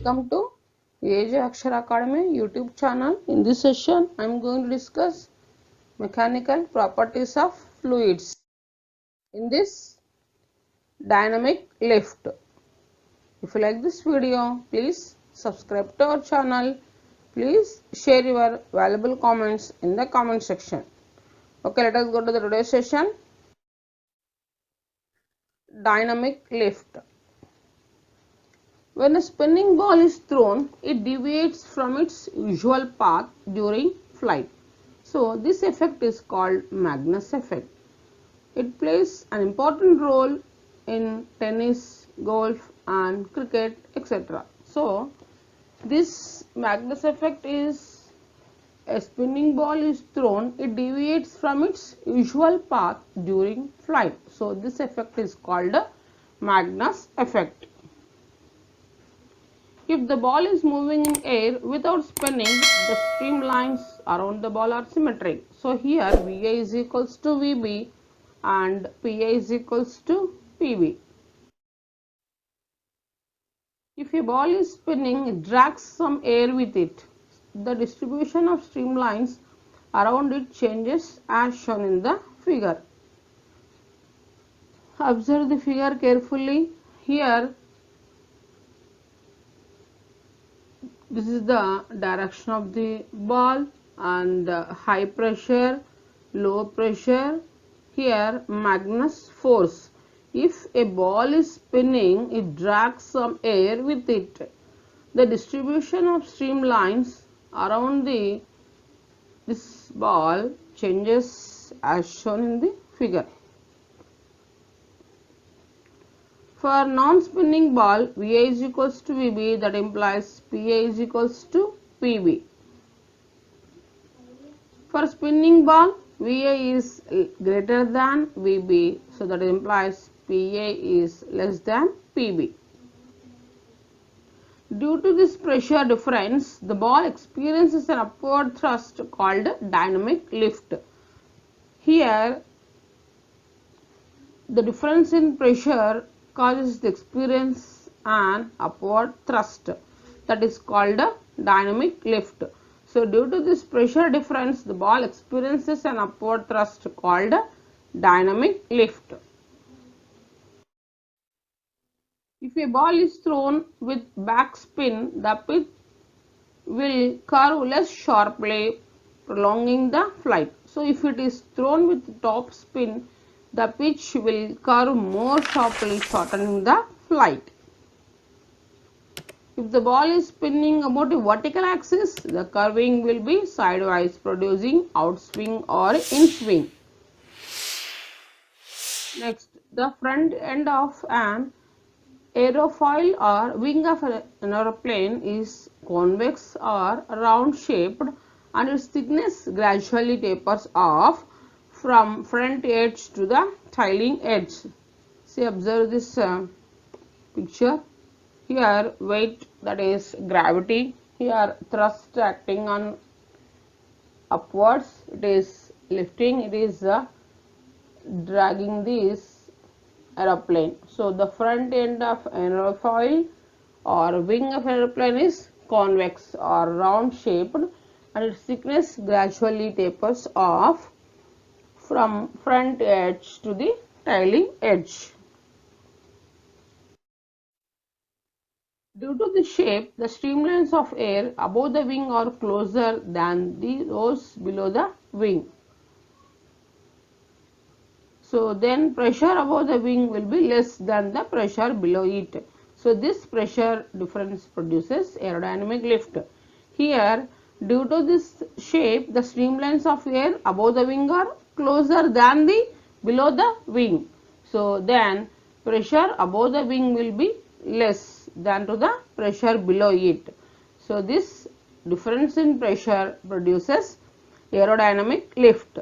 Welcome to AJ Akshara Academy YouTube channel. In this session, I am going to discuss mechanical properties of fluids. In this, dynamic lift. If you like this video, please subscribe to our channel. Please share your valuable comments in the comment section. Okay, let us go to the today's session. Dynamic lift. When a spinning ball is thrown, it deviates from its usual path during flight. So, this effect is called Magnus effect. It plays an important role in tennis, golf and cricket, etc. So, this Magnus effect is a spinning ball is thrown, it deviates from its usual path during flight. So, this effect is called a Magnus effect. If the ball is moving in air without spinning, the streamlines around the ball are symmetric. So here VA is equals to VB and PA is equals to PB. If a ball is spinning, it drags some air with it. The distribution of streamlines around it changes as shown in the figure. Observe the figure carefully. Here this is the direction of the ball and high pressure, low pressure. Here Magnus force. If a ball is spinning, it drags some air with it. The distribution of streamlines around this ball changes as shown in the figure. For non-spinning ball, VA is equals to VB, that implies PA is equals to PB. For spinning ball, VA is greater than VB, so that implies PA is less than PB. Due to this pressure difference, the ball experiences an upward thrust called dynamic lift. Here, the difference in pressure causes the experience an upward thrust, that is called a dynamic lift. So due to this pressure difference, the ball experiences an upward thrust called dynamic lift. If a ball is thrown with backspin, the pitch will curve less sharply, prolonging the flight. So if it is thrown with top spin, the pitch will curve more sharply, shortening the flight. If the ball is spinning about a vertical axis, the curving will be sidewise, producing outswing or inswing. Next, the front end of an aerofoil or wing of an aeroplane is convex or round shaped and its thickness gradually tapers off from front edge to the tailing edge. See, observe this picture. Here weight, that is gravity, here thrust acting on upwards, it is lifting, it is dragging this aeroplane. So the front end of aerofoil or wing of aeroplane is convex or round shaped and its thickness gradually tapers off from front edge to the tailing edge. Due to the shape, the streamlines of air above the wing are closer than those below the wing. So then pressure above the wing will be less than the pressure below it. So this pressure difference produces aerodynamic lift. Here, due to this shape, the streamlines of air above the wing are closer than the below the wing. So then pressure above the wing will be less than to the pressure below it. So this difference in pressure produces aerodynamic lift.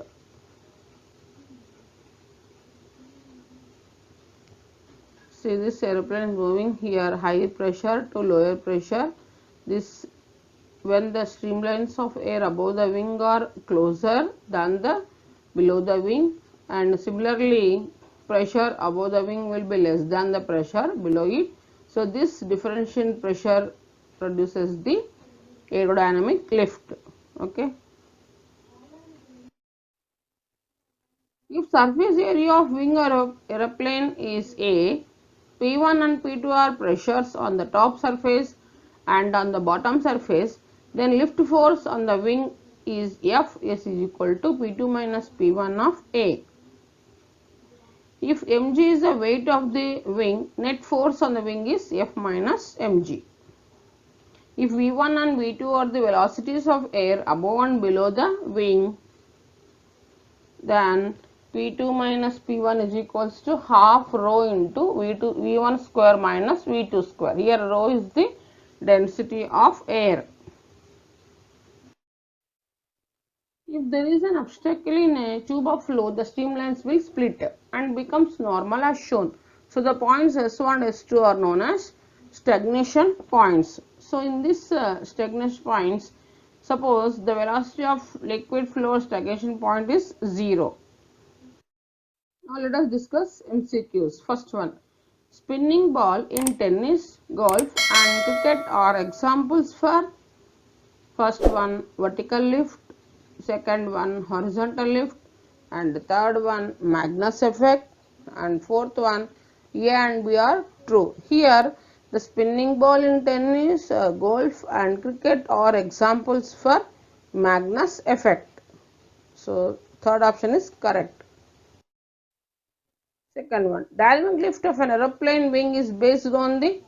See, this aeroplane is moving here high pressure to lower pressure. This when the streamlines of air above the wing are closer than the below the wing, and similarly pressure above the wing will be less than the pressure below it. So this difference in pressure produces the aerodynamic lift. Okay. If surface area of wing aeroplane is A, P1 and P2 are pressures on the top surface and on the bottom surface, then lift force on the wing is F, S is equal to P2 minus P1 of A. If mg is the weight of the wing, net force on the wing is F minus mg. If V1 and V2 are the velocities of air above and below the wing, then P2 minus P1 is equals to half rho into V1 square minus V2 square. Here rho is the density of air. If there is an obstacle in a tube of flow, the streamlines will split and becomes normal as shown. So the points S1 and S2 are known as stagnation points. So in this stagnation points, suppose the velocity of liquid flow stagnation point is 0. Now let us discuss MCQs. First one, spinning ball in tennis, golf and cricket are examples for first one vertical lift, second one horizontal lift, and third one Magnus effect, and fourth one A and B are true. Here the spinning ball in tennis, golf and cricket are examples for Magnus effect. So third option is correct. Second one, dynamic lift of an aeroplane wing is based on the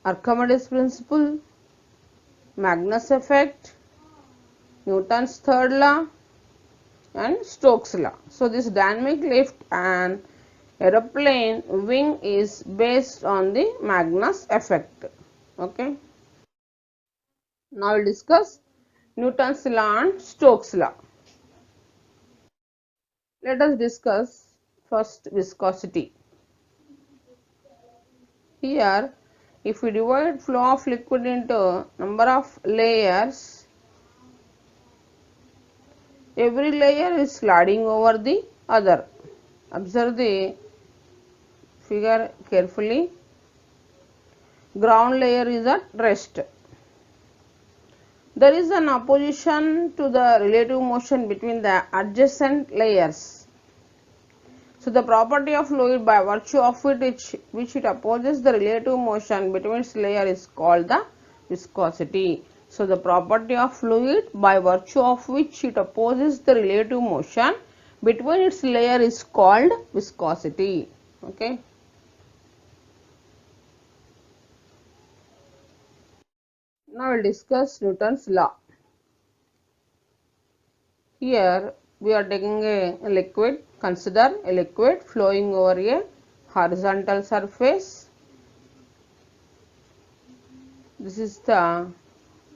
Archimedes principle, Magnus effect, Newton's third law and Stokes law. So this dynamic lift and aeroplane wing is based on the Magnus effect. Okay. Now we will discuss Newton's law and Stokes law. Let us discuss first viscosity. Here if we divide flow of liquid into number of layers, every layer is sliding over the other. Observe the figure carefully. Ground layer is at rest. There is an opposition to the relative motion between the adjacent layers. So the property of fluid by virtue of which it opposes the relative motion between its layer is called the viscosity. So the property of fluid by virtue of which it opposes the relative motion between its layer is called viscosity. Okay. Now we will discuss Newton's law. Here we are taking a liquid. Consider a liquid flowing over a horizontal surface. This is the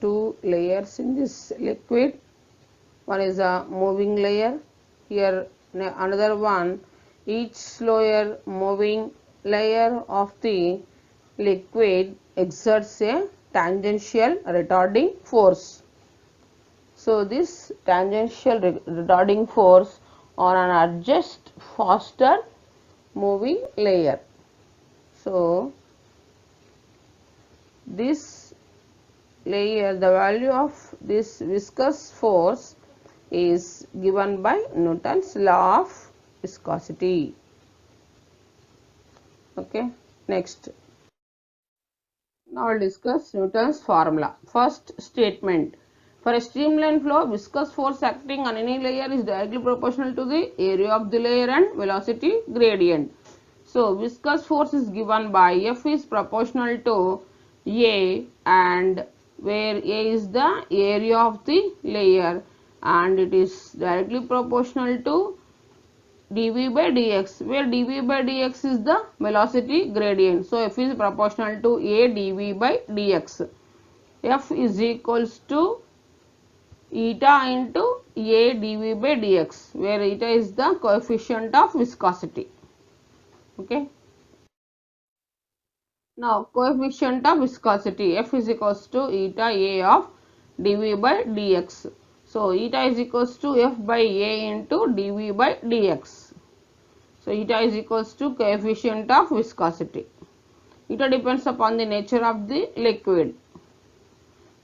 two layers in this liquid. One is a moving layer. Here another one. Each lower moving layer of the liquid exerts a tangential retarding force. So this tangential retarding force on an adjust faster moving layer. So this layer, the value of this viscous force is given by Newton's law of viscosity. Okay, next. Now we will discuss Newton's formula. First statement. For a streamline flow, viscous force acting on any layer is directly proportional to the area of the layer and velocity gradient. So viscous force is given by F is proportional to A, and where A is the area of the layer and it is directly proportional to dV by dx, where dV by dx is the velocity gradient. So F is proportional to A dV by dx. F is equals to eta into A dV by dx, where eta is the coefficient of viscosity. Okay. Now coefficient of viscosity, F is equals to eta A of dV by dx. So eta is equals to F by A into dV by dx. So eta is equals to coefficient of viscosity. Eta depends upon the nature of the liquid.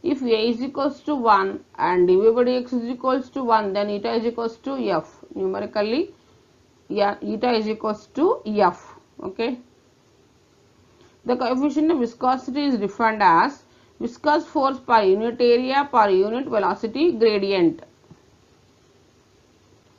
If A is equals to 1 and dV by dx is equals to 1, then eta is equals to F. Numerically, yeah, eta is equals to F. Okay. The coefficient of viscosity is defined as viscous force per unit area per unit velocity gradient.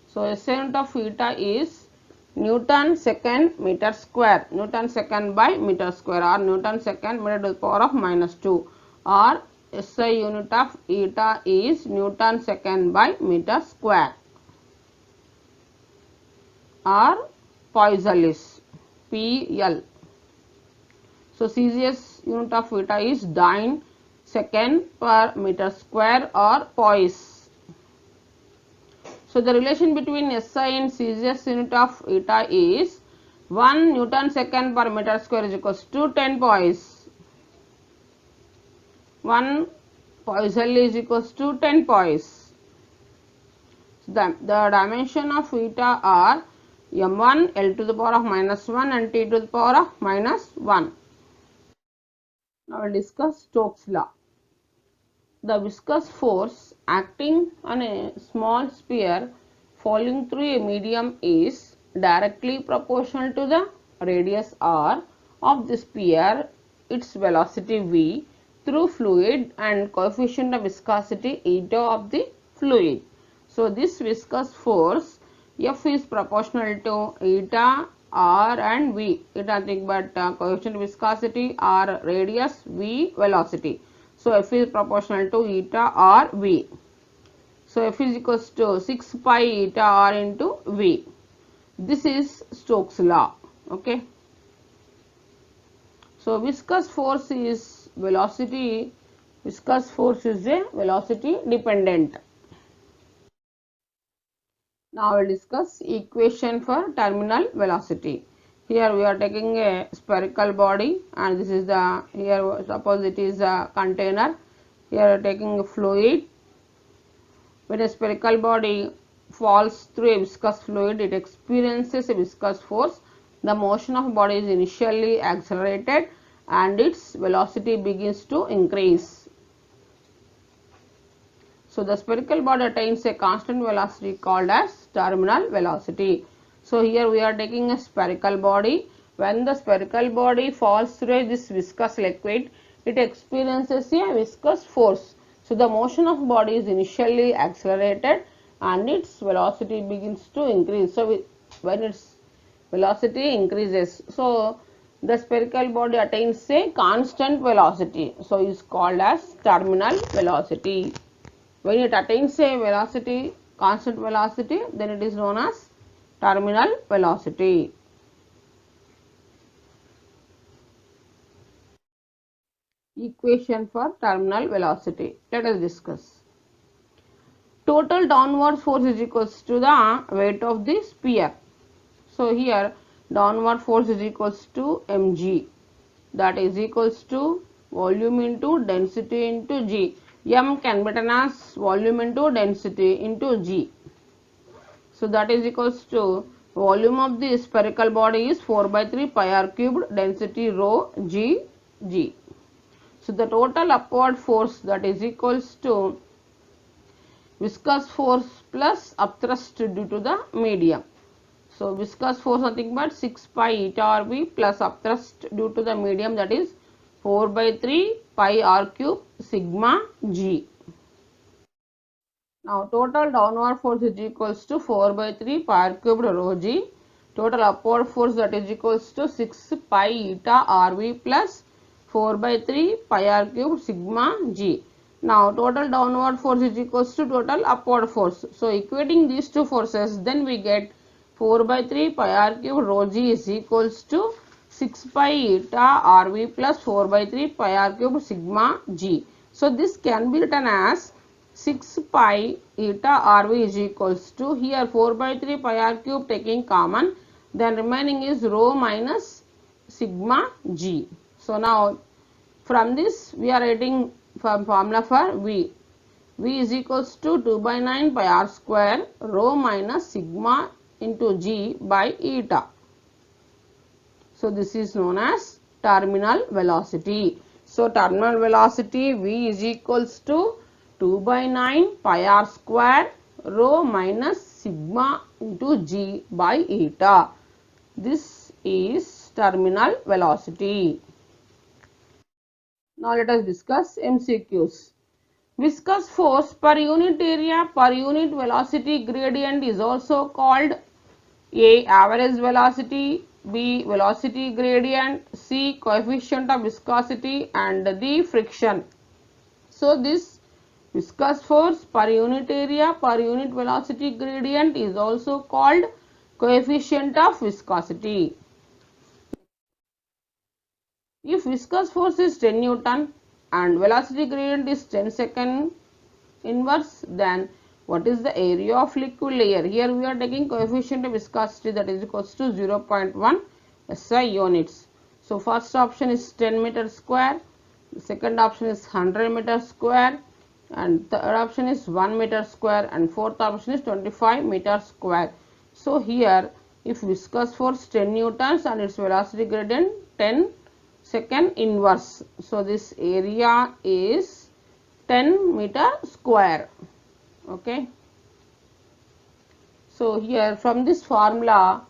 So, SI unit of eta is Newton second meter square, Newton second by meter square, or Newton second meter to the power of minus 2, or SI unit of eta is Newton second by meter square, or Poiseuille, PL. So, CGS unit of eta is dyne second per meter square, or Poise. So, the relation between SI and CGS unit of eta is 1 Newton second per meter square is equals to 10 Poise. 1 Poiseuille is equals to 10 Poise. So, the dimension of eta are m1 L to the power of minus 1 and T to the power of minus 1. Now, we will discuss Stokes' law. The viscous force acting on a small sphere falling through a medium is directly proportional to the radius r of the sphere, its velocity v through fluid, and coefficient of viscosity eta of the fluid. So, this viscous force F is proportional to eta, r and v. Eta nothing but coefficient of viscosity, r radius, v velocity. So, F is proportional to eta r v. So, F is equals to 6 pi eta r into v. This is Stokes' law. Okay. So, viscous force is velocity. Viscous force is a velocity dependent. Now, we will discuss equation for terminal velocity. Here we are taking a spherical body, and this is the, here suppose it is a container. Here we are taking a fluid. When a spherical body falls through a viscous fluid, it experiences a viscous force. The motion of body is initially accelerated and its velocity begins to increase. So, the spherical body attains a constant velocity called as terminal velocity. So, here we are taking a spherical body. When the spherical body falls through this viscous liquid, it experiences a viscous force. So, the motion of body is initially accelerated and its velocity begins to increase. So, when its velocity increases, so the spherical body attains a constant velocity. So, it is called as terminal velocity. When it attains a velocity, constant velocity, then it is known as terminal velocity. Equation for terminal velocity. Let us discuss. Total downward force is equals to the weight of the sphere. So, here downward force is equals to mg, that is equals to volume into density into g. M can be written as volume into density into g. So, that is equals to volume of the spherical body is 4 by 3 pi r cubed, density rho g g. So, the total upward force, that is equals to viscous force plus upthrust due to the medium. So, viscous force nothing but 6 pi eta r v plus upthrust due to the medium, that is 4 by 3 pi r cube sigma g. Now, total downward force is equals to 4 by 3 pi r cubed rho g. Total upward force, that is equals to 6 pi eta r v plus 4 by 3 pi r cubed sigma g. Now, total downward force is equals to total upward force. So, equating these two forces, then we get 4 by 3 pi r cubed rho g is equals to 6 pi eta r v plus 4 by 3 pi r cubed sigma g. So, this can be written as 6 pi eta r v is equals to, here 4 by 3 pi r cube taking common, then remaining is rho minus sigma g. So, now from this we are writing formula for v. V is equals to 2 by 9 pi r square rho minus sigma into g by eta. So, this is known as terminal velocity. So terminal velocity V is equals to 2 by 9 pi r square rho minus sigma into g by eta. This is terminal velocity. Now let us discuss MCQs. Viscous force per unit area per unit velocity gradient is also called A. Average velocity, B. Velocity gradient, C. Coefficient of viscosity, and D. Friction. So this viscous force per unit area per unit velocity gradient is also called coefficient of viscosity. If viscous force is 10 Newton and velocity gradient is 10 second inverse, then what is the area of liquid layer? Here we are taking coefficient of viscosity, that is equals to 0.1 SI units. So first option is 10 meter square, the second option is 100 meter square, and third option is 1 meter square, and fourth option is 25 meter square. So here if viscous force 10 newtons and its velocity gradient 10 second inverse, so this area is 10 meter square. Okay, so here from this formula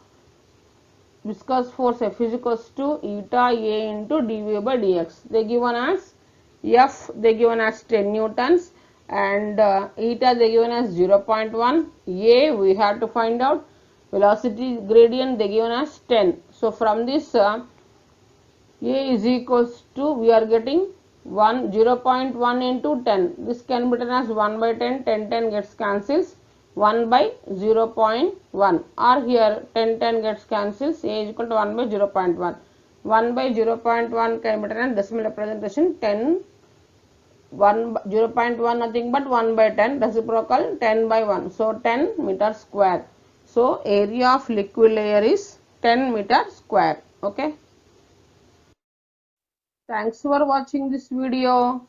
viscous force F is equals to eta A into dV by dx. They given as F, they given as 10 newtons, and eta they given as 0.1. A we have to find out, velocity gradient they given as 10. So from this A is equals to, we are getting 0.1 into 10. This can be written as 1 by 10, 10 gets cancels, 1 by 0.1, or here 10 gets cancels, A is equal to 1 by 0.1. 1 by 0.1 can be written as decimal representation 10, 0.1 nothing but 1 by 10, reciprocal 10 by 1, so 10 meter square. So area of liquid layer is 10 meter square. Okay. Thanks for watching this video.